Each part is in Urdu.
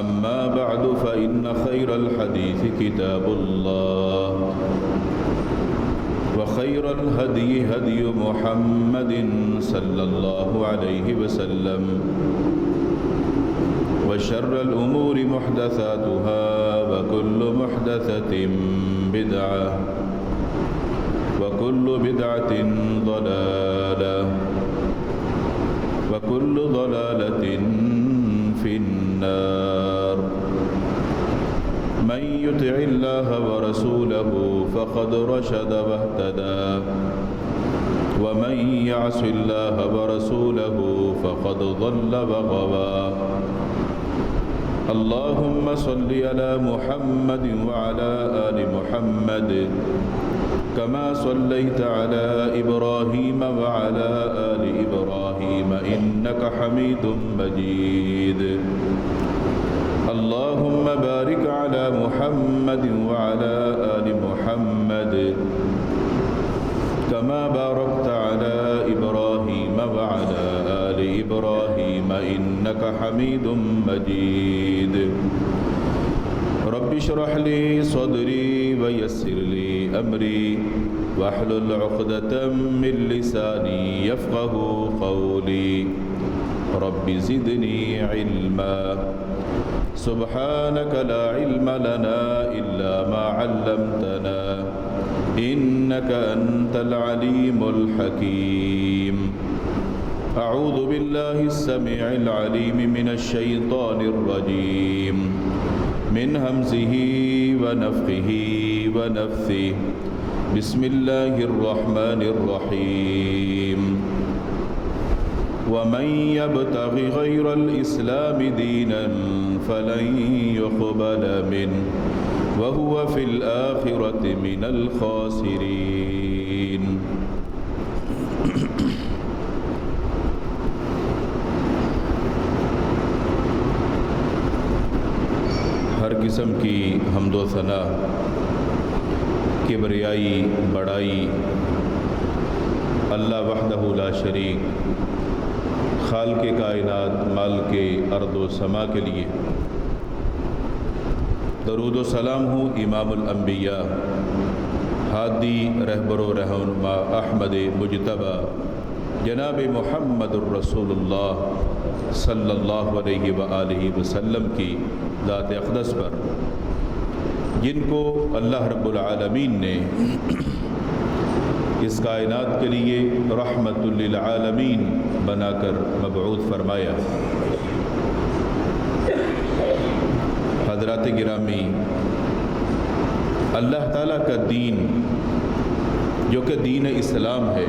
أما بعد فإن خير الحديث كتاب الله وخير الهدي هدي محمد صلى الله عليه وسلم وشر الأمور محدثاتها وكل محدثة بدعة وكل بدعة ضلالة وكل ضلالة في النار من يطع الله ورسوله فقد رشد واهتدى ومن يعص الله ورسوله فقد ضل وغوى اللهم صل على محمد وعلى آل محمد كما صليت على إبراهيم وعلى آل إبراهيم إنك حميد مجيد اللهم بارك على محمد وعلى آل محمد كما باركت على إبراهيم وعلى آل إبراهيم إنك حميد مجيد رب اشرح لي صدري ويسر لي أمري واحلل عقدة من لساني يفقه قولي رب زدني علما سبحانك لا علم لنا إلا ما علمتنا إنك أنت العليم الحكيم أعوذ بالله السميع العليم من الشيطان الرجيم من همزه ونفخه ونفثه بسم الله الرحمن الرحيم ومن يبتغ غير الإسلام دينا فلن يقبل منه وهو في الآخرة من الخاسرين ہر قسم کی حمد و ثنا کبریائی بڑائی اللہ وحدہ لا شریک خالق کائنات مالک ارض و سما کے لیے درود و سلام ہوں امام الانبیاء ہادی رہبر و رہنما احمد مجتبی جناب محمد الرسول اللہ صلی اللہ علیہ وآلہ وسلم کی ذات اقدس پر جن کو اللہ رب العالمین نے اس کائنات کے لیے رحمت للعالمین بنا کر مبعوث فرمایا۔ حضرات گرامی، اللہ تعالیٰ کا دین جو کہ دین اسلام ہے،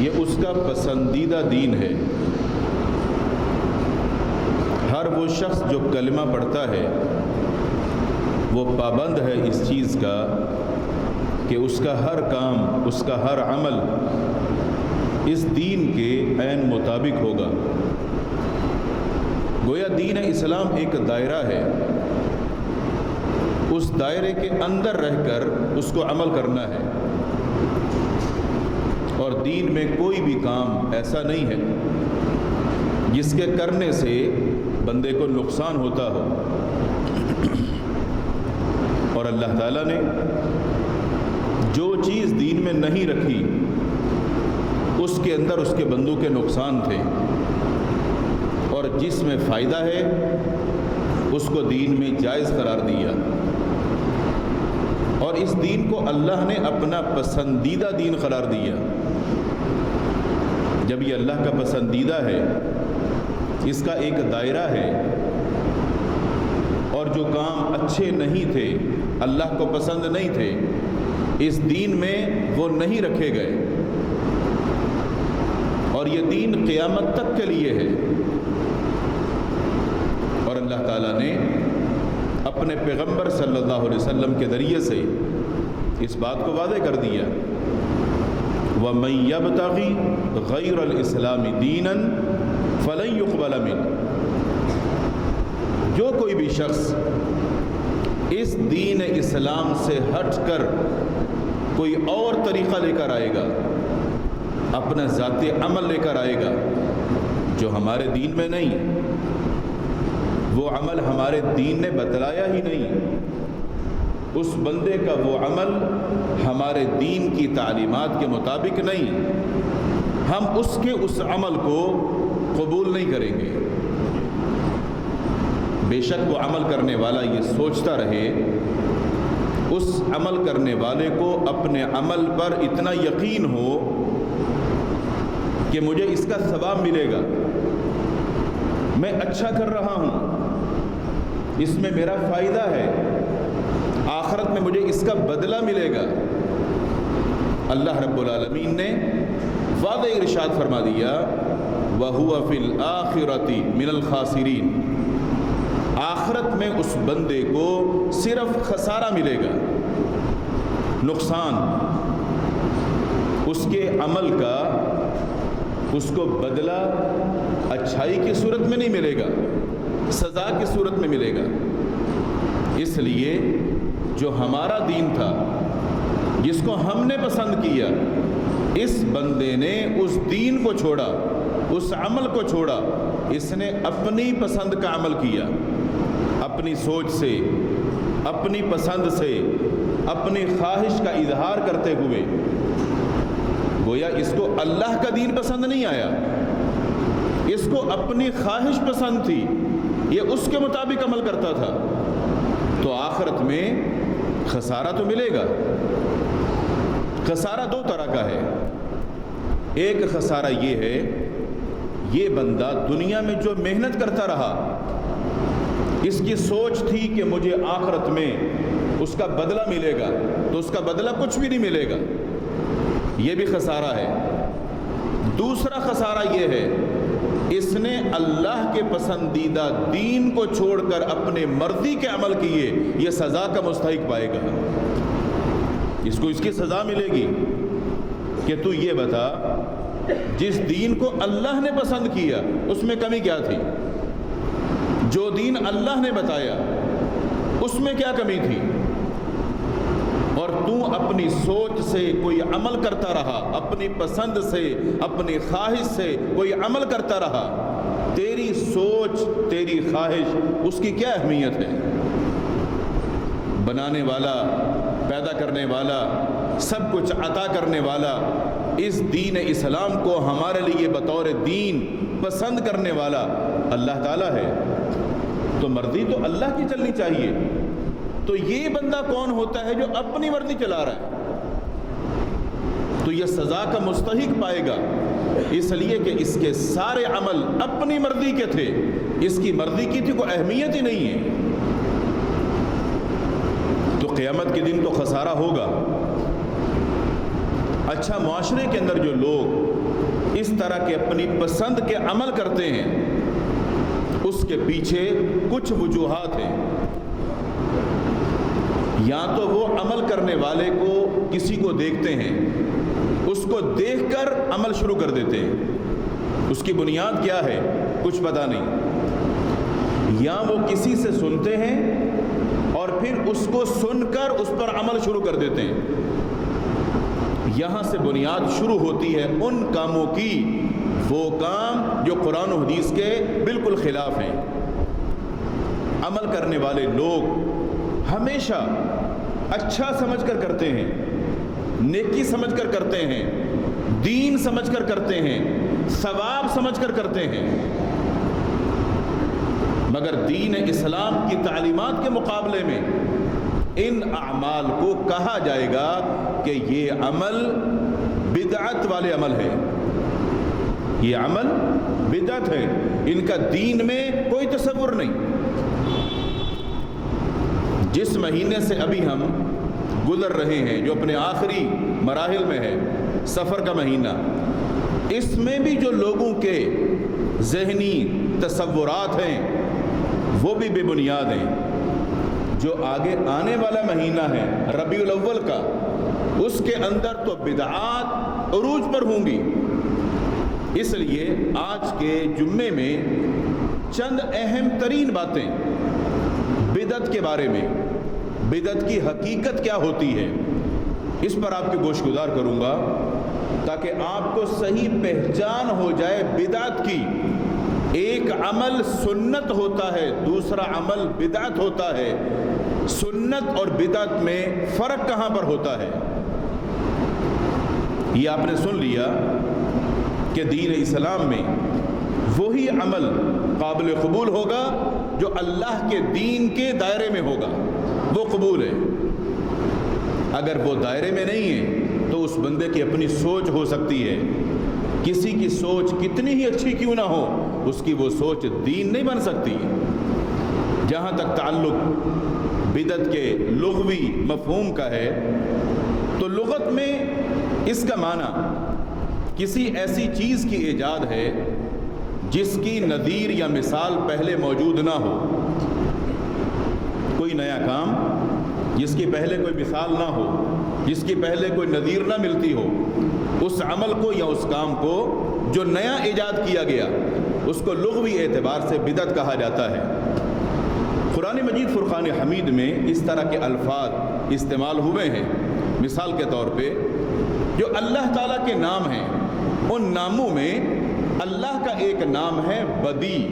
یہ اس کا پسندیدہ دین ہے۔ ہر وہ شخص جو کلمہ پڑھتا ہے وہ پابند ہے اس چیز کا کہ اس کا ہر کام، اس کا ہر عمل اس دین کے عین مطابق ہوگا۔ گویا دین اسلام ایک دائرہ ہے، اس دائرے کے اندر رہ کر اس کو عمل کرنا ہے، اور دین میں کوئی بھی کام ایسا نہیں ہے جس کے کرنے سے بندے کو نقصان ہوتا ہو، اور اللہ تعالیٰ نے جو چیز دین میں نہیں رکھی اس کے اندر اس کے بندوں کے نقصان تھے، اور جس میں فائدہ ہے اس کو دین میں جائز قرار دیا، اور اس دین کو اللہ نے اپنا پسندیدہ دین قرار دیا۔ جب یہ اللہ کا پسندیدہ ہے، اس کا ایک دائرہ ہے، اور جو کام اچھے نہیں تھے، اللہ کو پسند نہیں تھے، اس دین میں وہ نہیں رکھے گئے، اور یہ دین قیامت تک کے لیے ہے۔ اور اللہ تعالیٰ نے اپنے پیغمبر صلی اللہ علیہ وسلم کے ذریعے سے اس بات کو واضح کر دیا، وَمَن يَبْتَغِ غَيْرَ الْإِسْلَامِ دِينًا فَلَن يُقْبَلَ مِنْهُ، جو کوئی بھی شخص اس دین اسلام سے ہٹ کر کوئی اور طریقہ لے کر آئے گا، اپنا ذاتی عمل لے کر آئے گا جو ہمارے دین میں نہیں، وہ عمل ہمارے دین نے بتلایا ہی نہیں، اس بندے کا وہ عمل ہمارے دین کی تعلیمات کے مطابق نہیں، ہم اس کے اس عمل کو قبول نہیں کریں گے۔ بے شک وہ عمل کرنے والا یہ سوچتا رہے، اس عمل کرنے والے کو اپنے عمل پر اتنا یقین ہو کہ مجھے اس کا ثواب ملے گا، میں اچھا کر رہا ہوں، اس میں میرا فائدہ ہے، آخرت میں مجھے اس کا بدلہ ملے گا۔ اللہ رب العالمین نے واضح ارشاد فرما دیا وَهُوَ فِي الْآخِرَةِ مِنَ الْخَاسِرِينَ، آخرت میں اس بندے کو صرف خسارہ ملے گا، نقصان، اس کے عمل کا اس کو بدلہ اچھائی کی صورت میں نہیں ملے گا، سزا کی صورت میں ملے گا۔ اس لیے جو ہمارا دین تھا، جس کو ہم نے پسند کیا، اس بندے نے اس دین کو چھوڑا، اس عمل کو چھوڑا، اس نے اپنی پسند کا عمل کیا، اپنی سوچ سے، اپنی پسند سے، اپنی خواہش کا اظہار کرتے ہوئے، گویا اس کو اللہ کا دین پسند نہیں آیا، اس کو اپنی خواہش پسند تھی، یہ اس کے مطابق عمل کرتا تھا، تو آخرت میں خسارہ تو ملے گا۔ خسارہ دو طرح کا ہے، ایک خسارہ یہ ہے، یہ بندہ دنیا میں جو محنت کرتا رہا، اس کی سوچ تھی کہ مجھے آخرت میں اس کا بدلہ ملے گا، تو اس کا بدلہ کچھ بھی نہیں ملے گا، یہ بھی خسارہ ہے۔ دوسرا خسارہ یہ ہے، اس نے اللہ کے پسندیدہ دین کو چھوڑ کر اپنے مرضی کے عمل کیے، یہ سزا کا مستحق پائے گا، اس کو اس کی سزا ملے گی کہ تو یہ بتا، جس دین کو اللہ نے پسند کیا اس میں کمی کیا تھی؟ جو دین اللہ نے بتایا اس میں کیا کمی تھی؟ اور تو اپنی سوچ سے کوئی عمل کرتا رہا، اپنی پسند سے، اپنی خواہش سے کوئی عمل کرتا رہا، تیری سوچ، تیری خواہش، اس کی کیا اہمیت ہے؟ بنانے والا، پیدا کرنے والا، سب کچھ عطا کرنے والا، اس دین اسلام کو ہمارے لیے بطور دین پسند کرنے والا اللہ تعالیٰ ہے، تو مرضی تو اللہ کی چلنی چاہیے۔ تو یہ بندہ کون ہوتا ہے جو اپنی مرضی چلا رہا ہے؟ تو یہ سزا کا مستحق پائے گا، اس لیے کہ اس کے سارے عمل اپنی مرضی کے تھے، اس کی مرضی کی تھی، کوئی اہمیت ہی نہیں ہے۔ تو قیامت کے دن تو خسارہ ہوگا۔ اچھا، معاشرے کے اندر جو لوگ اس طرح کے اپنی پسند کے عمل کرتے ہیں، اس کے پیچھے کچھ وجوہات ہیں۔ یا تو وہ عمل کرنے والے کو کسی کو دیکھتے ہیں، اس کو دیکھ کر عمل شروع کر دیتے ہیں، اس کی بنیاد کیا ہے کچھ پتہ نہیں، یا وہ کسی سے سنتے ہیں اور پھر اس کو سن کر اس پر عمل شروع کر دیتے ہیں۔ یہاں سے بنیاد شروع ہوتی ہے ان کاموں کی، وہ کام جو قرآن و حدیث کے بالکل خلاف ہیں۔ عمل کرنے والے لوگ ہمیشہ اچھا سمجھ کر کرتے ہیں، نیکی سمجھ کر کرتے ہیں، دین سمجھ کر کرتے ہیں، ثواب سمجھ کر کرتے ہیں، مگر دین اسلام کی تعلیمات کے مقابلے میں ان اعمال کو کہا جائے گا کہ یہ عمل بدعت والے عمل ہے، یہ عمل بدعت ہے، ان کا دین میں کوئی تصور نہیں۔ جس مہینے سے ابھی ہم گزر رہے ہیں، جو اپنے آخری مراحل میں ہے، سفر کا مہینہ، اس میں بھی جو لوگوں کے ذہنی تصورات ہیں وہ بھی بے بنیاد ہیں۔ جو آگے آنے والا مہینہ ہے ربیع الاول کا، اس کے اندر تو بدعات عروج پر ہوں گی۔ اس لیے آج کے جمعے میں چند اہم ترین باتیں بدعت کے بارے میں، بدعت کی حقیقت کیا ہوتی ہے، اس پر آپ کی گوشگزار کروں گا تاکہ آپ کو صحیح پہچان ہو جائے بدعت کی، ایک عمل سنت ہوتا ہے، دوسرا عمل بدعت ہوتا ہے۔ سنت اور بدعت میں فرق کہاں پر ہوتا ہے؟ یہ آپ نے سن لیا کہ دین اسلام میں وہی عمل قابل قبول ہوگا جو اللہ کے دین کے دائرے میں ہوگا، وہ قبول ہے۔ اگر وہ دائرے میں نہیں ہے تو اس بندے کی اپنی سوچ ہو سکتی ہے، کسی کی سوچ کتنی ہی اچھی کیوں نہ ہو، اس کی وہ سوچ دین نہیں بن سکتی۔ جہاں تک تعلق بدعت کے لغوی مفہوم کا ہے تو لغت میں اس کا معنی کسی ایسی چیز کی ایجاد ہے جس کی نظیر یا مثال پہلے موجود نہ ہو۔ کوئی نیا کام جس کی پہلے کوئی مثال نہ ہو، جس کی پہلے کوئی نظیر نہ ملتی ہو، اس عمل کو یا اس کام کو جو نیا ایجاد کیا گیا اس کو لغوی اعتبار سے بدعت کہا جاتا ہے۔ قرآن مجید فرقان حمید میں اس طرح کے الفاظ استعمال ہوئے ہیں۔ مثال کے طور پہ جو اللہ تعالیٰ کے نام ہیں، ان ناموں میں اللہ کا ایک نام ہے بدیع،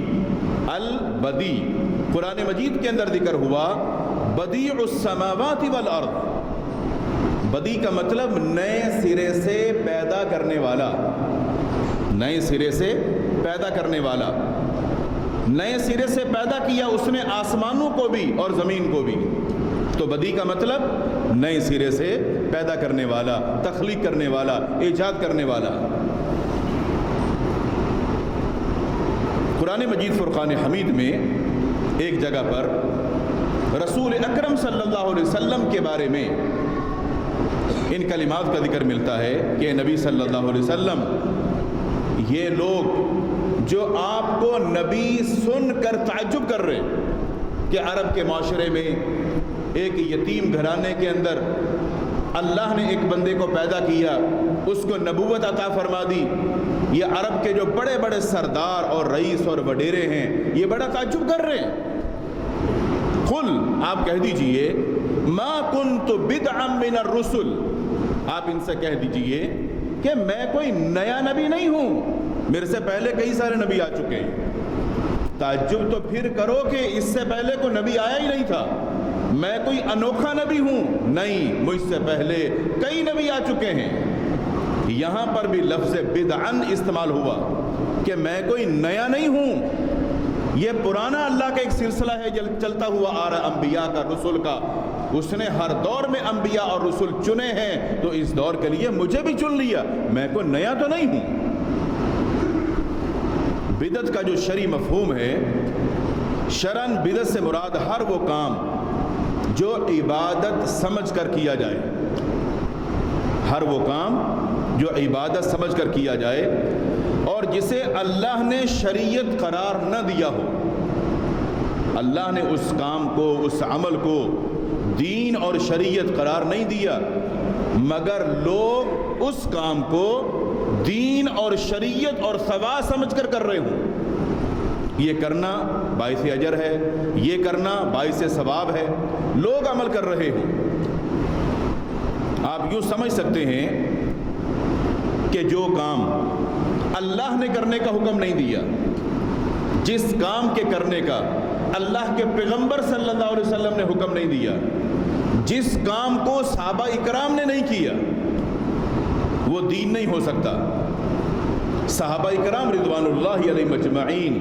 البدیع۔ قرآن مجید کے اندر ذکر ہوا بدیع السماوات والارض۔ بدیع کا مطلب نئے سرے سے پیدا کرنے والا، نئے سرے سے پیدا کرنے والا۔ نئے سرے سے پیدا کیا اس نے آسمانوں کو بھی اور زمین کو بھی، تو بدیع کا مطلب نئے سرے سے پیدا کرنے والا، تخلیق کرنے والا، ایجاد کرنے والا۔ قرآن مجید فرقان حمید میں ایک جگہ پر رسول اکرم صلی اللہ علیہ وسلم کے بارے میں ان کلمات کا ذکر ملتا ہے کہ نبی صلی اللہ علیہ وسلم، یہ لوگ جو آپ کو نبی سن کر تعجب کر رہے کہ عرب کے معاشرے میں ایک یتیم گھرانے کے اندر اللہ نے ایک بندے کو پیدا کیا، اس کو نبوت عطا فرما دی، یہ عرب کے جو بڑے بڑے سردار اور رئیس اور وڈیرے ہیں یہ بڑا تعجب کر رہے ہیں۔ قل، آپ کہہ دیجئے، ما کنت بدعا من الرسل، آپ ان سے کہہ دیجئے کہ میں کوئی نیا نبی نہیں ہوں، میرے سے پہلے کئی سارے نبی آ چکے ہیں۔ تعجب تو پھر کرو کہ اس سے پہلے کوئی نبی آیا ہی نہیں تھا، میں کوئی انوکھا نبی ہوں؟ نہیں، مجھ سے پہلے کئی نبی آ چکے ہیں۔ یہاں پر بھی لفظ بدعن استعمال ہوا کہ میں کوئی نیا نہیں ہوں، یہ پرانا اللہ کا ایک سلسلہ ہے چلتا ہوا آ رہا انبیاء کا، رسول کا۔ اس نے ہر دور میں انبیاء اور رسول چنے ہیں، تو اس دور کے لیے مجھے بھی چن لیا، میں کوئی نیا تو نہیں ہوں۔ بدعت کا جو شرعی مفہوم ہے، شرعاً بدعت سے مراد ہر وہ کام جو عبادت سمجھ کر کیا جائے، ہر وہ کام جو عبادت سمجھ کر کیا جائے اور جسے اللہ نے شریعت قرار نہ دیا ہو۔ اللہ نے اس کام کو، اس عمل کو دین اور شریعت قرار نہیں دیا، مگر لوگ اس کام کو دین اور شریعت اور ثواب سمجھ کر کر رہے ہوں۔ یہ کرنا باعث اجر ہے، یہ کرنا باعث ثواب ہے، لوگ عمل کر رہے ہوں۔ آپ یوں سمجھ سکتے ہیں کہ جو کام اللہ نے کرنے کا حکم نہیں دیا، جس کام کے کرنے کا اللہ کے پیغمبر صلی اللہ علیہ وسلم نے حکم نہیں دیا، جس کام کو صحابہ اکرام نے نہیں کیا، وہ دین نہیں ہو سکتا۔ صحابہ اکرام رضوان اللہ علیہ مجمعین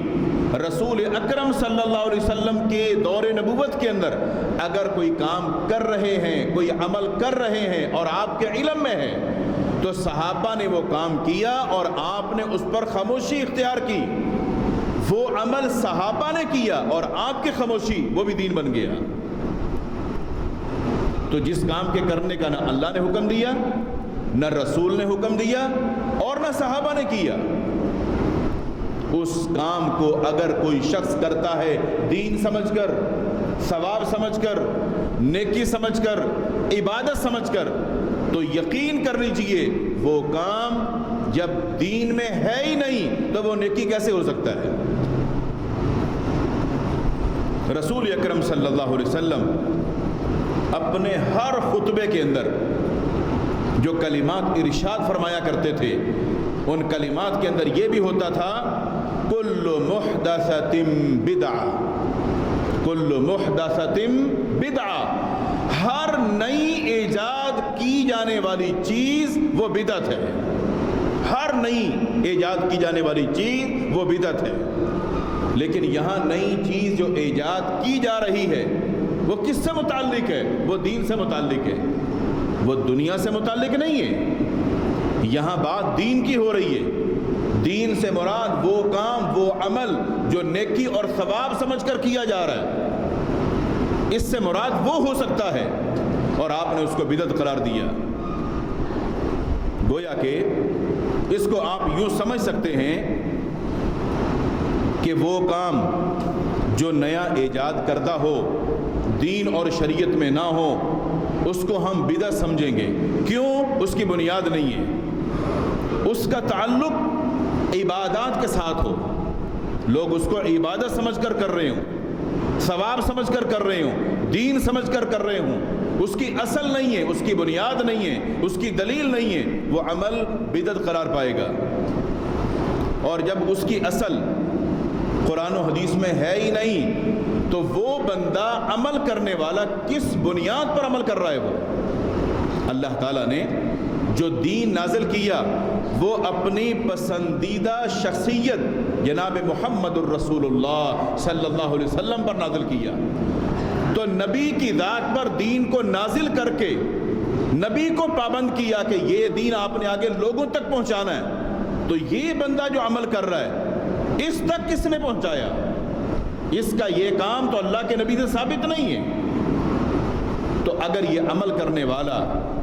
رسول اکرم صلی اللہ علیہ وسلم کے دور نبوت کے اندر اگر کوئی کام کر رہے ہیں، کوئی عمل کر رہے ہیں اور آپ کے علم میں ہے، تو صحابہ نے وہ کام کیا اور آپ نے اس پر خاموشی اختیار کی۔ وہ عمل صحابہ نے کیا اور آپ کی خاموشی، وہ بھی دین بن گیا۔ تو جس کام کے کرنے کا نہ اللہ نے حکم دیا، نہ رسول نے حکم دیا اور نہ صحابہ نے کیا، اس کام کو اگر کوئی شخص کرتا ہے دین سمجھ کر، ثواب سمجھ کر، نیکی سمجھ کر، عبادت سمجھ کر، تو یقین کر لیجئے وہ کام جب دین میں ہے ہی نہیں تو وہ نیکی کیسے ہو سکتا ہے؟ رسول اکرم صلی اللہ علیہ وسلم اپنے ہر خطبے کے اندر جو کلمات ارشاد فرمایا کرتے تھے، ان کلمات کے اندر یہ بھی ہوتا تھا کل محدثۃ بدعہ، کل محدثۃ بدعہ، ہر نئی ایجاد کی جانے والی چیز وہ بدعت ہے، ہر نئی ایجاد کی جانے والی چیز وہ بدعت ہے۔ لیکن یہاں نئی چیز جو ایجاد کی جا رہی ہے وہ کس سے متعلق ہے؟ وہ دین سے متعلق ہے، وہ دنیا سے متعلق نہیں ہے۔ یہاں بات دین کی ہو رہی ہے۔ دین سے مراد وہ کام، وہ عمل جو نیکی اور ثواب سمجھ کر کیا جا رہا ہے، اس سے مراد وہ ہو سکتا ہے، اور آپ نے اس کو بدعت قرار دیا۔ گویا کہ اس کو آپ یوں سمجھ سکتے ہیں کہ وہ کام جو نیا ایجاد کردہ ہو، دین اور شریعت میں نہ ہو، اس کو ہم بدعت سمجھیں گے۔ کیوں؟ اس کی بنیاد نہیں ہے، اس کا تعلق عبادات کے ساتھ ہو، لوگ اس کو عبادت سمجھ کر کر رہے ہوں، ثواب سمجھ کر کر رہے ہوں، دین سمجھ کر کر رہے ہوں، اس کی اصل نہیں ہے، اس کی بنیاد نہیں ہے، اس کی دلیل نہیں ہے، وہ عمل بدعت قرار پائے گا۔ اور جب اس کی اصل قرآن و حدیث میں ہے ہی نہیں، تو وہ بندہ عمل کرنے والا کس بنیاد پر عمل کر رہا ہے؟ وہ اللہ تعالیٰ نے جو دین نازل کیا وہ اپنی پسندیدہ شخصیت جناب محمد الرسول اللہ صلی اللہ علیہ وسلم پر نازل کیا۔ تو نبی کی ذات پر دین کو نازل کر کے نبی کو پابند کیا کہ یہ دین آپ نے آگے لوگوں تک پہنچانا ہے۔ تو یہ بندہ جو عمل کر رہا ہے، اس تک کس نے پہنچایا؟ اس کا یہ کام تو اللہ کے نبی سے ثابت نہیں ہے۔ تو اگر یہ عمل کرنے والا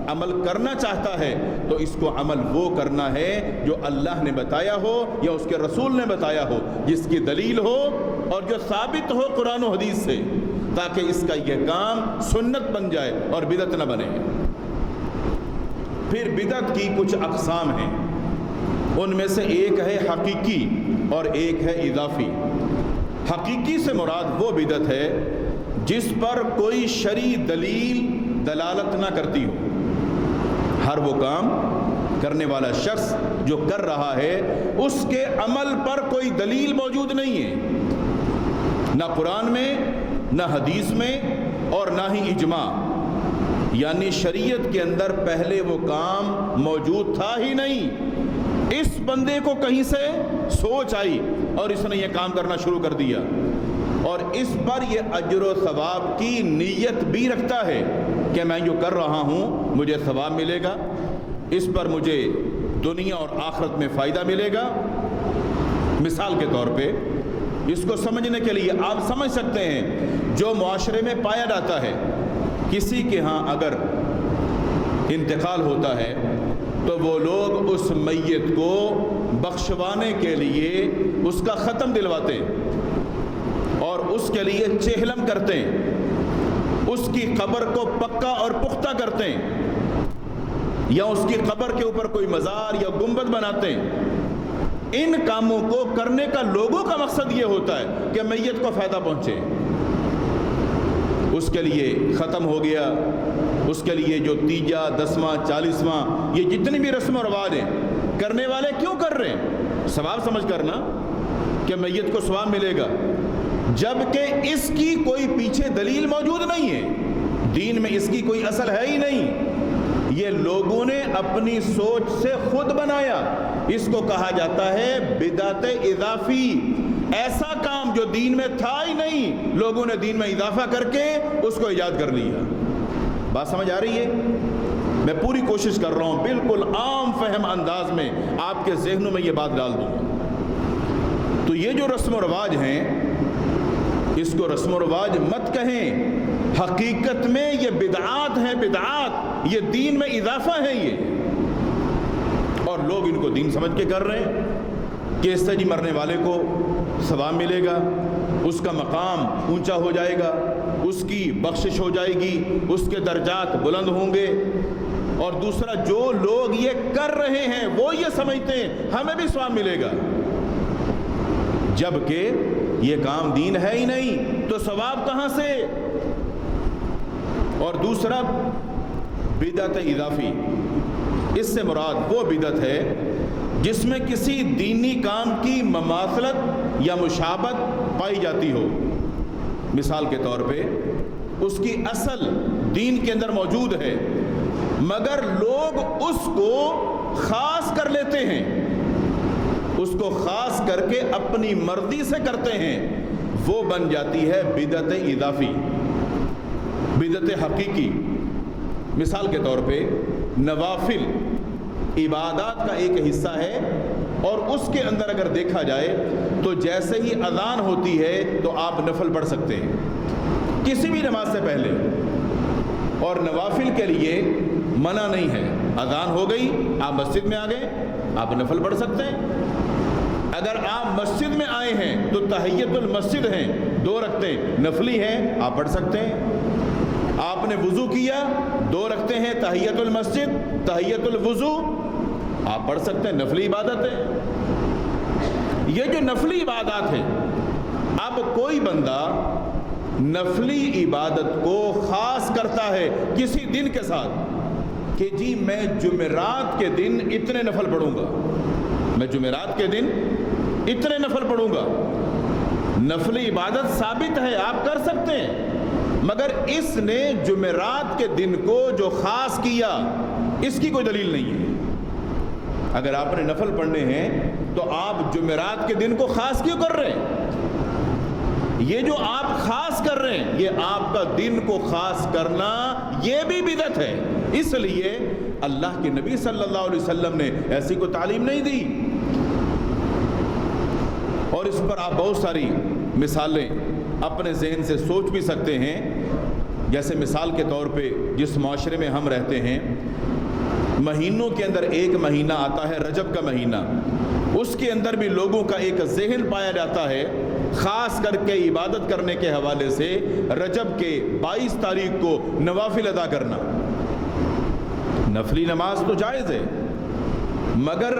عمل کرنا چاہتا ہے تو اس کو عمل وہ کرنا ہے جو اللہ نے بتایا ہو یا اس کے رسول نے بتایا ہو، جس کی دلیل ہو اور جو ثابت ہو قرآن و حدیث سے، تاکہ اس کا یہ کام سنت بن جائے اور بدعت نہ بنے۔ پھر بدعت کی کچھ اقسام ہیں، ان میں سے ایک ہے حقیقی اور ایک ہے اضافی۔ حقیقی سے مراد وہ بدعت ہے جس پر کوئی شرعی دلیل دلالت نہ کرتی ہو۔ ہر وہ کام کرنے والا شخص جو کر رہا ہے اس کے عمل پر کوئی دلیل موجود نہیں ہے، نہ قرآن میں، نہ حدیث میں، اور نہ ہی اجماع، یعنی شریعت کے اندر پہلے وہ کام موجود تھا ہی نہیں، اس بندے کو کہیں سے سوچ آئی اور اس نے یہ کام کرنا شروع کر دیا، اور اس پر یہ اجر و ثواب کی نیت بھی رکھتا ہے کہ میں جو کر رہا ہوں مجھے ثواب ملے گا، اس پر مجھے دنیا اور آخرت میں فائدہ ملے گا۔ مثال کے طور پہ اس کو سمجھنے کے لیے آپ سمجھ سکتے ہیں، جو معاشرے میں پایا جاتا ہے، کسی کے ہاں اگر انتقال ہوتا ہے تو وہ لوگ اس میت کو بخشوانے کے لیے اس کا ختم دلواتے ہیں اور اس کے لیے چہلم کرتے ہیں، اس کی قبر کو پکا اور پختہ کرتے ہیں، یا اس کی قبر کے اوپر کوئی مزار یا گنبد بناتے ہیں۔ ان کاموں کو کرنے کا لوگوں کا مقصد یہ ہوتا ہے کہ میت کو فائدہ پہنچے، اس کے لیے ختم ہو گیا، اس کے لیے جو تیجا، دسواں، 40واں، یہ جتنی بھی رسم و رواج ہیں، کرنے والے کیوں کر رہے ہیں؟ ثواب سمجھ کرنا کہ میت کو ثواب ملے گا، جبکہ اس کی کوئی پیچھے دلیل موجود نہیں ہے، دین میں اس کی کوئی اصل ہے ہی نہیں، یہ لوگوں نے اپنی سوچ سے خود بنایا۔ اس کو کہا جاتا ہے بدعت اضافی، ایسا کام جو دین میں تھا ہی نہیں، لوگوں نے دین میں اضافہ کر کے اس کو ایجاد کر لیا۔ بات سمجھ آ رہی ہے؟ میں پوری کوشش کر رہا ہوں بالکل عام فہم انداز میں آپ کے ذہنوں میں یہ بات ڈال دوں۔ تو یہ جو رسم و رواج ہیں، اس کو رسم و رواج مت کہیں، حقیقت میں یہ بدعات ہیں، بدعات، یہ دین میں اضافہ ہے یہ، اور لوگ ان کو دین سمجھ کے کر رہے ہیں کہ اس سے جی مرنے والے کو ثواب ملے گا، اس کا مقام اونچا ہو جائے گا، اس کی بخشش ہو جائے گی، اس کے درجات بلند ہوں گے۔ اور دوسرا، جو لوگ یہ کر رہے ہیں وہ یہ سمجھتے ہیں ہمیں بھی ثواب ملے گا، جبکہ یہ کام دین ہے ہی نہیں، تو ثواب کہاں سے؟ اور دوسرا بدعت اضافی، اس سے مراد وہ بدعت ہے جس میں کسی دینی کام کی مماثلت یا مشابہت پائی جاتی ہو، مثال کے طور پہ اس کی اصل دین کے اندر موجود ہے مگر لوگ اس کو خاص کر لیتے ہیں، اس کو خاص کر کے اپنی مرضی سے کرتے ہیں، وہ بن جاتی ہے بدعت اضافی، بدعت حقیقی۔ مثال کے طور پہ نوافل عبادات کا ایک حصہ ہے، اور اس کے اندر اگر دیکھا جائے تو جیسے ہی اذان ہوتی ہے تو آپ نفل پڑھ سکتے ہیں کسی بھی نماز سے پہلے، اور نوافل کے لیے منع نہیں ہے۔ اذان ہو گئی، آپ مسجد میں آ گئے، آپ نفل پڑھ سکتے ہیں۔ اگر آپ مسجد میں آئے ہیں تو تحیت المسجد ہیں، 2 رکعتیں نفلی ہیں، آپ پڑھ سکتے ہیں۔ آپ نے وضو کیا، 2 رکعتیں ہیں تحیت المسجد، تحیت الوضو، آپ پڑھ سکتے ہیں، نفلی عبادت ہے۔ یہ جو نفلی عبادات ہے، اب کوئی بندہ نفلی عبادت کو خاص کرتا ہے کسی دن کے ساتھ کہ جی میں جمعرات کے دن اتنے نفل پڑھوں گا، میں جمعرات کے دن اتنے نفل پڑھوں گا۔ نفلی عبادت ثابت ہے، آپ کر سکتے ہیں، مگر اس نے جمعرات کے دن کو جو خاص کیا اس کی کوئی دلیل نہیں ہے۔ اگر آپ نے نفل پڑھنے ہیں تو آپ جمعرات کے دن کو خاص کیوں کر رہے ہیں؟ یہ جو آپ خاص کر رہے ہیں، یہ آپ کا دن کو خاص کرنا یہ بھی بدعت ہے۔ اس لیے اللہ کے نبی صلی اللہ علیہ وسلم نے ایسی کوئی تعلیم نہیں دی، اور اس پر آپ بہت ساری مثالیں اپنے ذہن سے سوچ بھی سکتے ہیں۔ جیسے مثال کے طور پہ جس معاشرے میں ہم رہتے ہیں، مہینوں کے اندر ایک مہینہ آتا ہے رجب کا مہینہ، اس کے اندر بھی لوگوں کا ایک ذہن پایا جاتا ہے خاص کر کے عبادت کرنے کے حوالے سے رجب کے 22 تاریخ کو نوافل ادا کرنا۔ نفلی نماز تو جائز ہے، مگر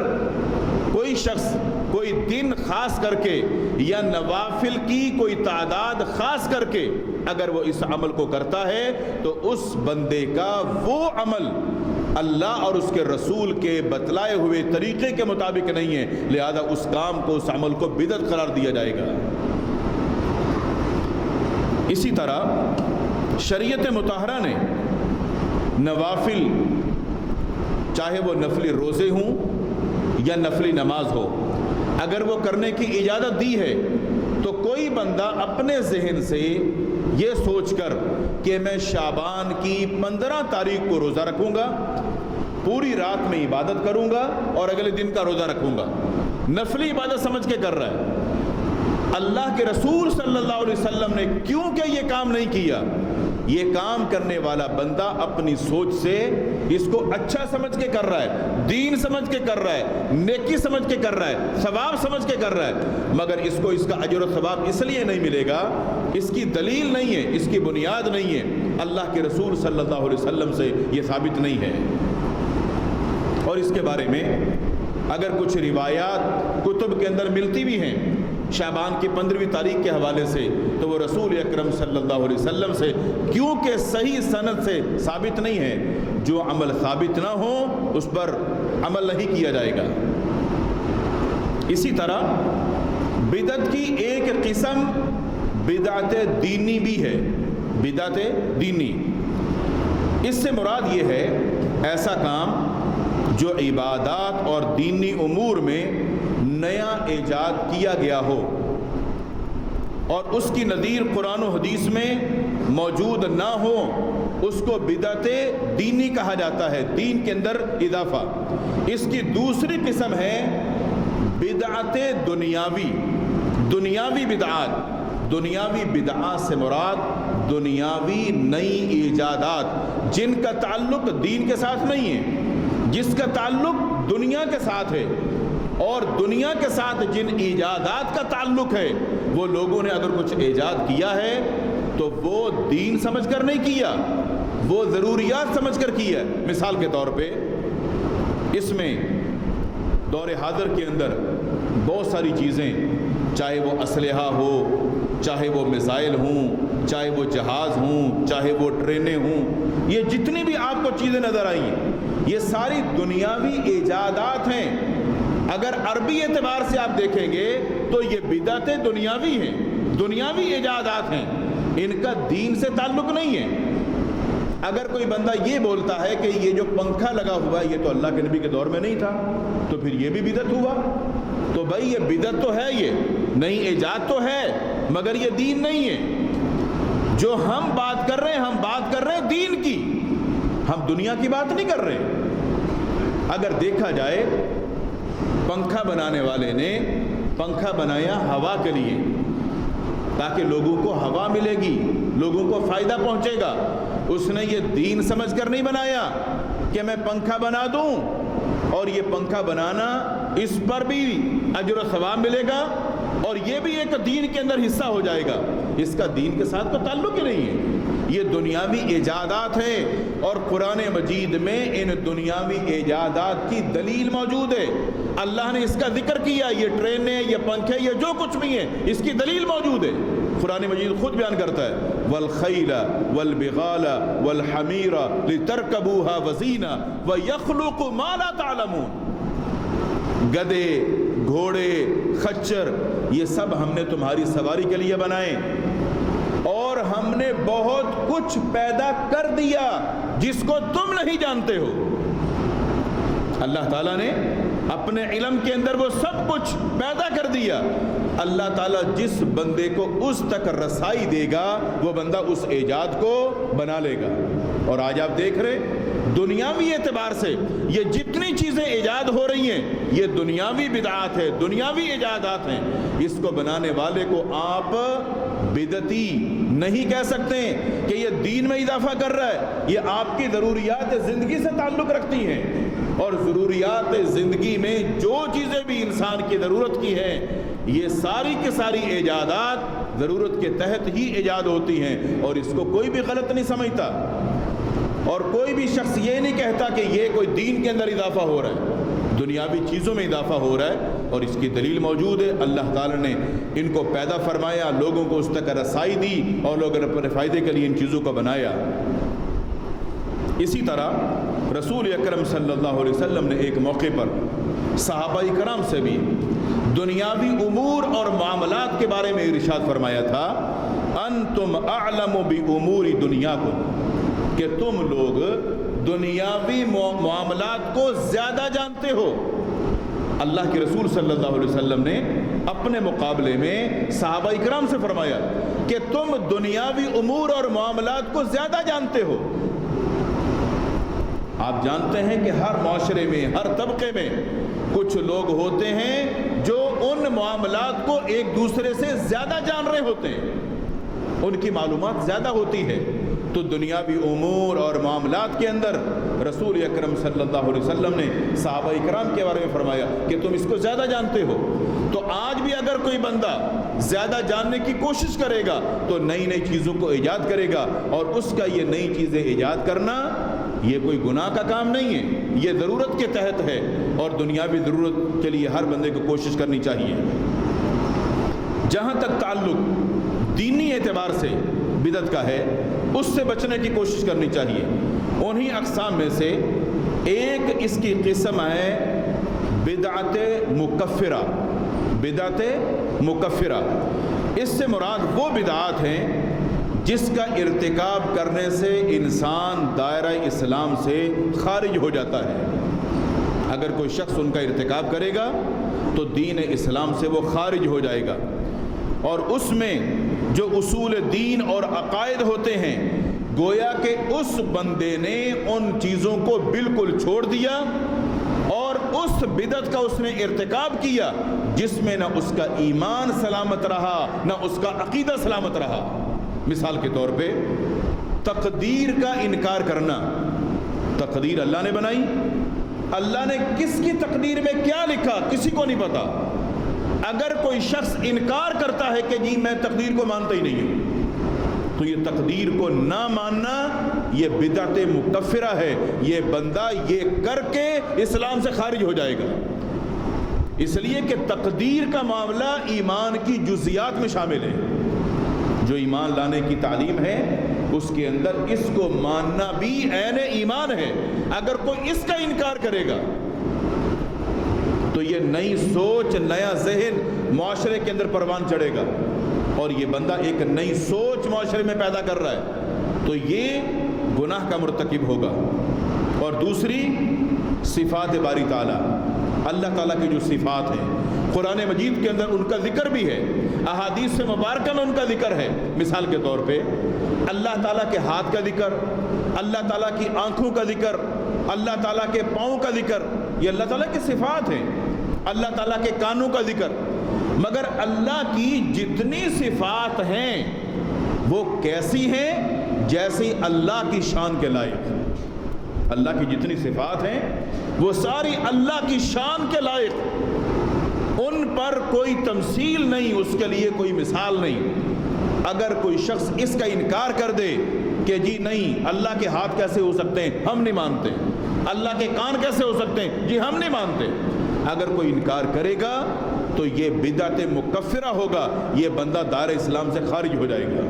کوئی شخص کوئی دن خاص کر کے یا نوافل کی کوئی تعداد خاص کر کے اگر وہ اس عمل کو کرتا ہے تو اس بندے کا وہ عمل اللہ اور اس کے رسول کے بتلائے ہوئے طریقے کے مطابق نہیں ہے، لہذا اس کام کو، اس عمل کو بدعت قرار دیا جائے گا۔ اسی طرح شریعت مطہرہ نے نوافل، چاہے وہ نفلی روزے ہوں یا نفلی نماز ہو، اگر وہ کرنے کی اجازت دی ہے تو کوئی بندہ اپنے ذہن سے یہ سوچ کر کہ میں شعبان کی 15 تاریخ کو روزہ رکھوں گا، پوری رات میں عبادت کروں گا اور اگلے دن کا روزہ رکھوں گا، نفلی عبادت سمجھ کے کر رہا ہے۔ اللہ کے رسول صلی اللہ علیہ وسلم نے کیوں کہ یہ کام نہیں کیا؟ یہ کام کرنے والا بندہ اپنی سوچ سے اس کو اچھا سمجھ کے کر رہا ہے، دین سمجھ کے کر رہا ہے، نیکی سمجھ کے کر رہا ہے، ثواب سمجھ کے کر رہا ہے، مگر اس کو اس کا اجر و ثواب اس لیے نہیں ملے گا، اس کی دلیل نہیں ہے، اس کی بنیاد نہیں ہے، اللہ کے رسول صلی اللہ علیہ وسلم سے یہ ثابت نہیں ہے۔ اور اس کے بارے میں اگر کچھ روایات کتب کے اندر ملتی بھی ہیں شعبان کی 15ویں تاریخ کے حوالے سے، تو وہ رسول اکرم صلی اللہ علیہ وسلم سے کیونکہ صحیح سند سے ثابت نہیں ہے، جو عمل ثابت نہ ہو اس پر عمل نہیں کیا جائے گا۔ اسی طرح بدعت کی ایک قسم بدعت دینی بھی ہے، بدعت دینی، اس سے مراد یہ ہے ایسا کام جو عبادات اور دینی امور میں نیا ایجاد کیا گیا ہو اور اس کی نظیر قرآن و حدیث میں موجود نہ ہو، اس کو بدعت دینی کہا جاتا ہے، دین کے اندر اضافہ۔ اس کی دوسری قسم ہے بدعت دنیاوی، دنیاوی بدعات۔ دنیاوی بدعات سے مراد دنیاوی نئی ایجادات جن کا تعلق دین کے ساتھ نہیں ہے، جس کا تعلق دنیا کے ساتھ ہے، اور دنیا کے ساتھ جن ایجادات کا تعلق ہے وہ لوگوں نے اگر کچھ ایجاد کیا ہے تو وہ دین سمجھ کر نہیں کیا، وہ ضروریات سمجھ کر کیا ہے۔ مثال کے طور پہ اس میں دور حاضر کے اندر بہت ساری چیزیں، چاہے وہ اسلحہ ہو، چاہے وہ میزائل ہوں، چاہے وہ جہاز ہوں، چاہے وہ ٹرینیں ہوں، یہ جتنی بھی آپ کو چیزیں نظر آئی ہیں یہ ساری دنیاوی ایجادات ہیں، اگر عربی اعتبار سے آپ دیکھیں گے تو یہ بدعتیں دنیاوی ہیں، دنیاوی ایجادات ہیں، ان کا دین سے تعلق نہیں ہے۔ اگر کوئی بندہ یہ بولتا ہے کہ یہ جو پنکھا لگا ہوا ہے یہ تو اللہ کے نبی کے دور میں نہیں تھا، تو پھر یہ بھی بدعت ہوا۔ تو بھائی یہ بدعت تو ہے، یہ نئی ایجاد تو ہے، مگر یہ دین نہیں ہے۔ جو ہم بات کر رہے ہیں، ہم بات کر رہے ہیں دین کی، ہم دنیا کی بات نہیں کر رہے۔ اگر دیکھا جائے پنکھا بنانے والے نے پنکھا بنایا ہوا کے لیے تاکہ لوگوں کو ہوا ملے گی، لوگوں کو فائدہ پہنچے گا، اس نے یہ دین سمجھ کر نہیں بنایا کہ میں پنکھا بنا دوں اور یہ پنکھا بنانا اس پر بھی اجر و ثواب ملے گا اور یہ بھی ایک دین کے اندر حصہ ہو جائے گا۔ اس کا دین کے ساتھ تو تعلق ہی نہیں ہے، یہ دنیاوی ایجادات ہیں۔ اور قرآن مجید میں ان دنیاوی ایجادات کی دلیل موجود ہے، اللہ نے اس کا ذکر کیا، یہ ٹرینیں، یہ پنکھے، یہ جو کچھ بھی ہیں اس کی دلیل موجود ہے۔ قرآن مجید خود بیان کرتا ہے والخیل والبغال والحمیر لترکبوها وزینہ ویخلق ما لا تعلمون۔ گدے، گھوڑے، خچر، یہ سب ہم نے تمہاری سواری کے لیے بنائے اور ہم نے بہت کچھ پیدا کر دیا جس کو تم نہیں جانتے ہو۔ اللہ تعالیٰ نے اپنے علم کے اندر وہ سب کچھ پیدا کر دیا۔ اللہ تعالیٰ جس بندے کو اس تک رسائی دے گا وہ بندہ اس ایجاد کو بنا لے گا۔ اور آج آپ دیکھ رہے دنیاوی اعتبار سے یہ جتنی چیزیں ایجاد ہو رہی ہیں یہ دنیاوی بدعات ہے، دنیاوی ایجادات ہیں۔ اس کو بنانے والے کو آپ بدعتی نہیں کہہ سکتے کہ یہ دین میں اضافہ کر رہا ہے، یہ آپ کی ضروریات زندگی سے تعلق رکھتی ہیں۔ اور ضروریات زندگی میں جو چیزیں بھی انسان کی ضرورت کی ہیں یہ ساری کی ساری ایجادات ضرورت کے تحت ہی ایجاد ہوتی ہیں، اور اس کو کوئی بھی غلط نہیں سمجھتا اور کوئی بھی شخص یہ نہیں کہتا کہ یہ کوئی دین کے اندر اضافہ ہو رہا ہے، دنیاوی چیزوں میں اضافہ ہو رہا ہے اور اس کی دلیل موجود ہے۔ اللہ تعالیٰ نے ان کو پیدا فرمایا، لوگوں کو اس تک رسائی دی اور لوگوں نے اپنے فائدے کے لیے ان چیزوں کو بنایا۔ اسی طرح رسول اکرم صلی اللہ علیہ وسلم نے ایک موقع پر صحابہ کرام سے بھی دنیاوی امور اور معاملات کے بارے میں ارشاد فرمایا تھا، انتم اعلم بامور دنیاکم، کہ تم لوگ دنیاوی معاملات کو زیادہ جانتے ہو۔ اللہ کے رسول صلی اللہ علیہ وسلم نے اپنے مقابلے میں صحابہ کرام سے فرمایا کہ تم دنیاوی امور اور معاملات کو زیادہ جانتے ہو۔ آپ جانتے ہیں کہ ہر معاشرے میں، ہر طبقے میں کچھ لوگ ہوتے ہیں جو ان معاملات کو ایک دوسرے سے زیادہ جان رہے ہوتے ہیں، ان کی معلومات زیادہ ہوتی ہے۔ تو دنیاوی امور اور معاملات کے اندر رسول اکرم صلی اللہ علیہ وسلم نے صحابہ کرام کے بارے میں فرمایا کہ تم اس کو زیادہ جانتے ہو۔ تو آج بھی اگر کوئی بندہ زیادہ جاننے کی کوشش کرے گا تو نئی نئی چیزوں کو ایجاد کرے گا، اور اس کا یہ نئی چیزیں ایجاد کرنا یہ کوئی گناہ کا کام نہیں ہے، یہ ضرورت کے تحت ہے، اور دنیاوی ضرورت کے لیے ہر بندے کو کوشش کرنی چاہیے۔ جہاں تک تعلق دینی اعتبار سے بدعت کا ہے اس سے بچنے کی کوشش کرنی چاہیے۔ انہی اقسام میں سے ایک اس کی قسم ہے بدعت مکفرہ۔ بدعت مکفرہ، اس سے مراد وہ بدعات ہیں جس کا ارتکاب کرنے سے انسان دائرہ اسلام سے خارج ہو جاتا ہے۔ اگر کوئی شخص ان کا ارتکاب کرے گا تو دین اسلام سے وہ خارج ہو جائے گا، اور اس میں جو اصول دین اور عقائد ہوتے ہیں گویا کہ اس بندے نے ان چیزوں کو بالکل چھوڑ دیا اور اس بدعت کا اس نے ارتکاب کیا جس میں نہ اس کا ایمان سلامت رہا نہ اس کا عقیدہ سلامت رہا۔ مثال کے طور پہ تقدیر کا انکار کرنا۔ تقدیر اللہ نے بنائی، اللہ نے کس کی تقدیر میں کیا لکھا کسی کو نہیں پتا۔ اگر کوئی شخص انکار کرتا ہے کہ جی میں تقدیر کو مانتا ہی نہیں ہوں، تو یہ تقدیر کو نہ ماننا یہ بدعت مکفرہ ہے، یہ بندہ یہ کر کے اسلام سے خارج ہو جائے گا۔ اس لیے کہ تقدیر کا معاملہ ایمان کی جزیات میں شامل ہے۔ جو ایمان لانے کی تعلیم ہے اس کے اندر اس کو ماننا بھی عین ایمان ہے۔ اگر کوئی اس کا انکار کرے گا تو یہ نئی سوچ، نیا ذہن معاشرے کے اندر پروان چڑھے گا، اور یہ بندہ ایک نئی سوچ معاشرے میں پیدا کر رہا ہے تو یہ گناہ کا مرتکب ہوگا۔ اور دوسری صفات باری تعالیٰ، اللہ تعالیٰ کی جو صفات ہیں قرآن مجید کے اندر ان کا ذکر بھی ہے، احادیث مبارکہ میں ان کا ذکر ہے۔ مثال کے طور پہ اللہ تعالیٰ کے ہاتھ کا ذکر، اللہ تعالیٰ کی آنکھوں کا ذکر، اللہ تعالیٰ کے پاؤں کا ذکر، یہ اللہ تعالیٰ کی صفات ہیں۔ اللہ تعالیٰ کے کانوں کا ذکر، مگر اللہ کی جتنی صفات ہیں وہ کیسی ہیں؟ جیسی اللہ کی شان کے لائق۔ اللہ کی جتنی صفات ہیں وہ ساری اللہ کی شان کے لائق، ان پر کوئی تمثیل نہیں، اس کے لیے کوئی مثال نہیں۔ اگر کوئی شخص اس کا انکار کر دے کہ جی نہیں اللہ کے ہاتھ کیسے ہو سکتے ہیں، ہم نہیں مانتے، اللہ کے کان کیسے ہو سکتے ہیں، جی ہم نہیں مانتے، اگر کوئی انکار کرے گا تو یہ بدعت مکفرہ ہوگا، یہ بندہ دار اسلام سے خارج ہو جائے گا۔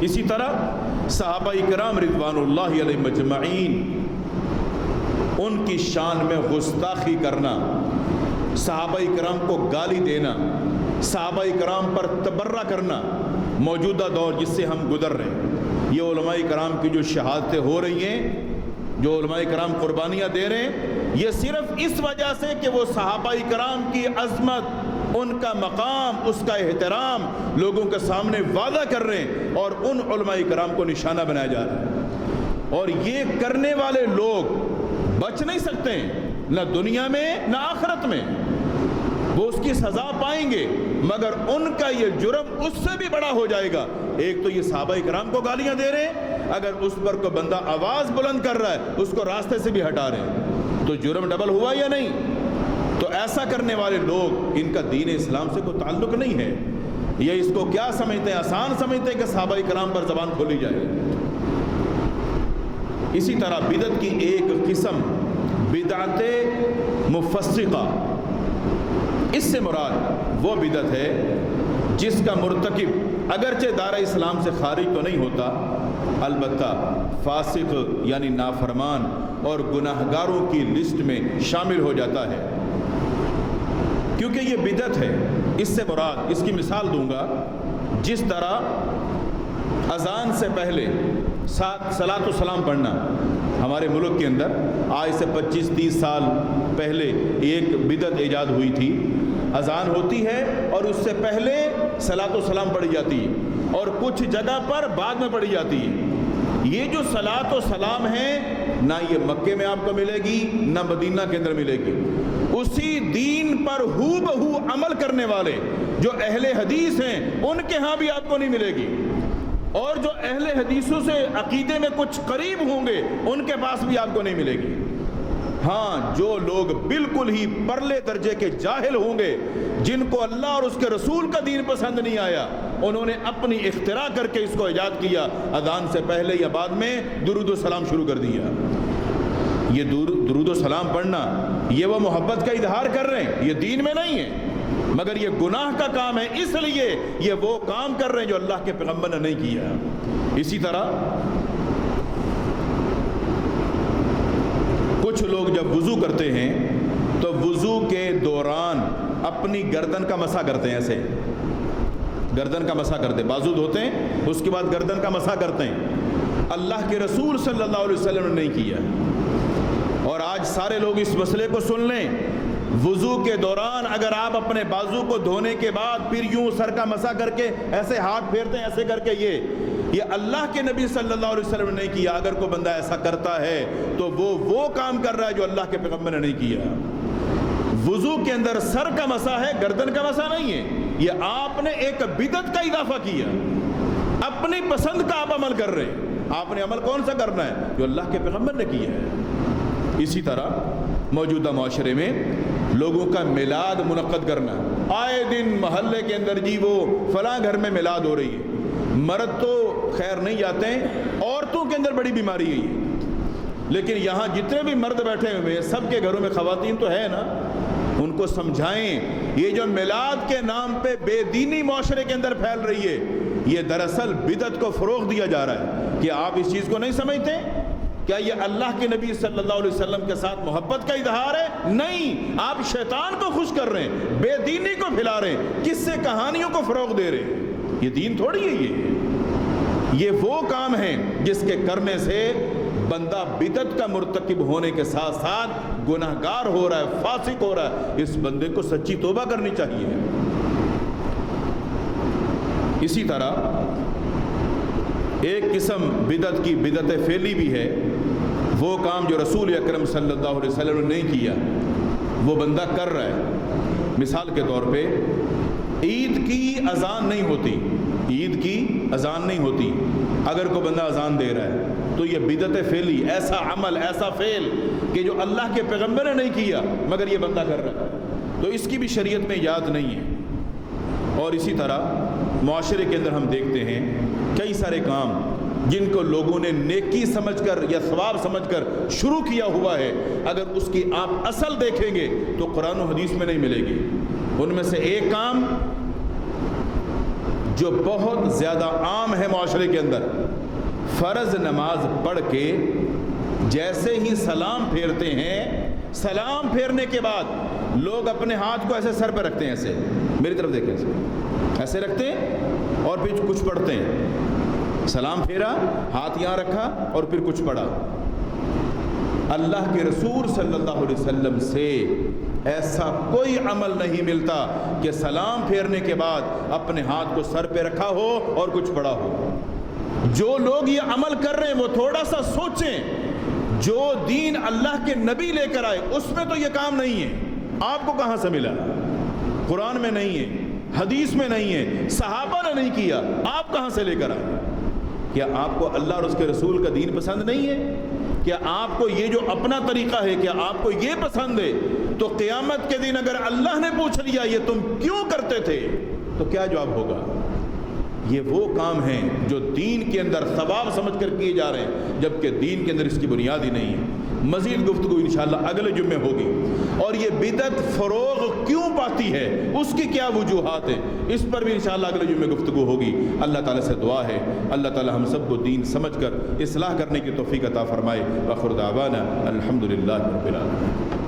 اسی طرح صحابہ کرام رضوان اللہ علیہ مجمعین، ان کی شان میں گستاخی کرنا، صحابہ کرام کو گالی دینا، صحابہ کرام پر تبرہ کرنا، موجودہ دور جس سے ہم گزر رہے ہیں، یہ علماء کرام کی جو شہادتیں ہو رہی ہیں، جو علماء کرام قربانیاں دے رہے ہیں، یہ صرف اس وجہ سے کہ وہ صحابہ کرام کی عظمت، ان کا مقام، اس کا احترام لوگوں کے سامنے وعدہ کر رہے ہیں، اور ان علماء کرام کو نشانہ بنایا جا رہا ہے۔ اور یہ کرنے والے لوگ بچ نہیں سکتے ہیں، نہ دنیا میں نہ آخرت میں، وہ اس کی سزا پائیں گے، مگر ان کا یہ جرم اس سے بھی بڑا ہو جائے گا۔ ایک تو یہ صحابہ کرام کو گالیاں دے رہے ہیں، اگر اس پر کوئی بندہ آواز بلند کر رہا ہے اس کو راستے سے بھی ہٹا رہے ہیں، تو جرم ڈبل ہوا یا نہیں؟ تو ایسا کرنے والے لوگ، ان کا دین اسلام سے کوئی تعلق نہیں ہے، یہ اس کو کیا سمجھتے ہیں، آسان سمجھتے ہیں کہ صحابہ کرام پر زبان کھولی جائے۔ اسی طرح بدعت کی ایک قسم بدعت مفسقہ، اس سے مراد وہ بدعت ہے جس کا مرتکب اگرچہ دار اسلام سے خارج تو نہیں ہوتا، البتہ فاسق یعنی نافرمان اور گناہگاروں کی لسٹ میں شامل ہو جاتا ہے، کیونکہ یہ بدعت ہے۔ اس سے مراد، اس کی مثال دوں گا، جس طرح اذان سے پہلے صلاۃ و سلام پڑھنا، ہمارے ملک کے اندر آج سے 25-30 سال پہلے ایک بدعت ایجاد ہوئی تھی، اذان ہوتی ہے اور اس سے پہلے صلاۃ و سلام پڑھی جاتی ہے، اور کچھ جگہ پر بعد میں پڑھی جاتی ہے۔ یہ جو صلاۃ و سلام ہے، نہ یہ مکے میں آپ کو ملے گی نہ مدینہ کے اندر ملے گی، اسی دین پر ہو بہو عمل کرنے والے جو اہل حدیث ہیں ان کے ہاں بھی آپ کو نہیں ملے گی، اور جو اہل حدیثوں سے عقیدے میں کچھ قریب ہوں گے ان کے پاس بھی آپ کو نہیں ملے گی۔ ہاں، جو لوگ بالکل ہی پرلے درجے کے جاہل ہوں گے، جن کو اللہ اور اس کے رسول کا دین پسند نہیں آیا، انہوں نے اپنی اختراع کر کے اس کو ایجاد کیا، اذان سے پہلے یا بعد میں درود و سلام شروع کر دیا۔ یہ درود و سلام پڑھنا، یہ وہ محبت کا اظہار کر رہے ہیں، یہ دین میں نہیں ہے، مگر یہ گناہ کا کام ہے، اس لیے یہ وہ کام کر رہے ہیں جو اللہ کے پیغمبر نے نہیں کیا۔ اسی طرح کچھ لوگ جب وضو کرتے ہیں تو وضو کے دوران اپنی گردن کا مسح کرتے ہیں، ایسے گردن کا مسح کرتے ہیں، بازو دھوتے ہیں اس کے بعد گردن کا مسح کرتے ہیں، اللہ کے رسول صلی اللہ علیہ وسلم نے نہیں کیا۔ اور آج سارے لوگ اس مسئلے کو سن لیں، وضو کے دوران اگر آپ اپنے بازو کو دھونے کے بعد پھر یوں سر کا مسح کر کے ایسے ہاتھ پھیرتے ہیں، ایسے کر کے، یہ اللہ کے نبی صلی اللہ علیہ وسلم نے نہیں کیا۔ اگر کوئی بندہ ایسا کرتا ہے تو وہ کام کر رہا ہے جو اللہ کے پیغمبر نے نہیں کیا۔ وضو کے اندر سر کا مسح ہے، گردن کا مسح نہیں ہے، یہ آپ نے ایک بدعت کا اضافہ کیا، اپنی پسند کا آپ عمل کر رہے ہیں۔ آپ نے عمل کون سا کرنا ہے؟ جو اللہ کے پیغمبر نے کیا ہے۔ اسی طرح موجودہ معاشرے میں لوگوں کا میلاد منعقد کرنا، آئے دن محلے کے اندر جی وہ فلاں گھر میں میلاد ہو رہی ہے، مرد تو خیر نہیں جاتے ہیں، عورتوں کے اندر بڑی بیماری ہے، لیکن یہاں جتنے بھی مرد بیٹھے ہوئے ہیں سب کے گھروں میں خواتین تو ہے نا، ان کو سمجھائیں یہ جو میلاد کے نام پہ بے دینی معاشرے کے اندر پھیل رہی ہے، یہ دراصل بدعت کو فروغ دیا جا رہا ہے۔ کہ آپ اس چیز کو نہیں سمجھتے کیا یہ اللہ کے نبی صلی اللہ علیہ وسلم کے ساتھ محبت کا اظہار ہے؟ نہیں، آپ شیطان کو خوش کر رہے ہیں، بے دینی کو پھیلا رہے ہیں، کس سے کہانیوں کو فروغ دے رہے ہیں۔ یہ دین تھوڑی ہے، یہ وہ کام ہے جس کے کرنے سے بندہ بدعت کا مرتکب ہونے کے ساتھ ساتھ گناہگار ہو رہا ہے، فاسق ہو رہا ہے۔ اس بندے کو سچی توبہ کرنی چاہیے۔ اسی طرح ایک قسم بدعت کی بدعت فعلی بھی ہے، وہ کام جو رسول اکرم صلی اللہ علیہ وسلم نے نہیں کیا وہ بندہ کر رہا ہے۔ مثال کے طور پہ عید کی اذان نہیں ہوتی، عید کی اذان نہیں ہوتی، اگر کوئی بندہ اذان دے رہا ہے تو یہ بدعت فعلی، ایسا عمل، ایسا فعل کہ جو اللہ کے پیغمبر نے نہیں کیا مگر یہ بندہ کر رہا ہے، تو اس کی بھی شریعت میں یاد نہیں ہے۔ اور اسی طرح معاشرے کے اندر ہم دیکھتے ہیں کئی سارے کام جن کو لوگوں نے نیکی سمجھ کر یا ثواب سمجھ کر شروع کیا ہوا ہے، اگر اس کی آپ اصل دیکھیں گے تو قرآن و حدیث میں نہیں ملے گی۔ ان میں سے ایک کام جو بہت زیادہ عام ہے معاشرے کے اندر، فرض نماز پڑھ کے جیسے ہی سلام پھیرتے ہیں، سلام پھیرنے کے بعد لوگ اپنے ہاتھ کو ایسے سر پہ رکھتے ہیں، ایسے میری طرف دیکھیں، ایسے رکھتے ہیں اور پھر کچھ پڑھتے ہیں۔ سلام پھیرا، ہاتھ یہاں رکھا اور پھر کچھ پڑھا۔ اللہ کے رسول صلی اللہ علیہ وسلم سے ایسا کوئی عمل نہیں ملتا کہ سلام پھیرنے کے بعد اپنے ہاتھ کو سر پہ رکھا ہو اور کچھ پڑھا ہو۔ جو لوگ یہ عمل کر رہے ہیں وہ تھوڑا سا سوچیں، جو دین اللہ کے نبی لے کر آئے اس میں تو یہ کام نہیں ہے۔ آپ کو کہاں سے ملا؟ قرآن میں نہیں ہے، حدیث میں نہیں ہے، صحابہ نے نہیں کیا، آپ کہاں سے لے کر آئے؟ کیا آپ کو اللہ اور اس کے رسول کا دین پسند نہیں ہے؟ کیا آپ کو یہ جو اپنا طریقہ ہے کیا آپ کو یہ پسند ہے؟ تو قیامت کے دن اگر اللہ نے پوچھ لیا یہ تم کیوں کرتے تھے تو کیا جواب ہوگا؟ یہ وہ کام ہیں جو دین کے اندر ثواب سمجھ کر کیے جا رہے ہیں، جبکہ دین کے اندر اس کی بنیاد ہی نہیں ہے۔ مزید گفتگو انشاءاللہ اگلے جمعے ہوگی، اور یہ بدعت فروغ کیوں پاتی ہے، اس کی کیا وجوہات ہیں، اس پر بھی انشاءاللہ اگلے جمعے گفتگو ہوگی۔ اللہ تعالیٰ سے دعا ہے اللہ تعالیٰ ہم سب کو دین سمجھ کر اصلاح کرنے کی توفیق عطا فرمائے۔ وآخر دعوانا الحمدللہ رب العالمین۔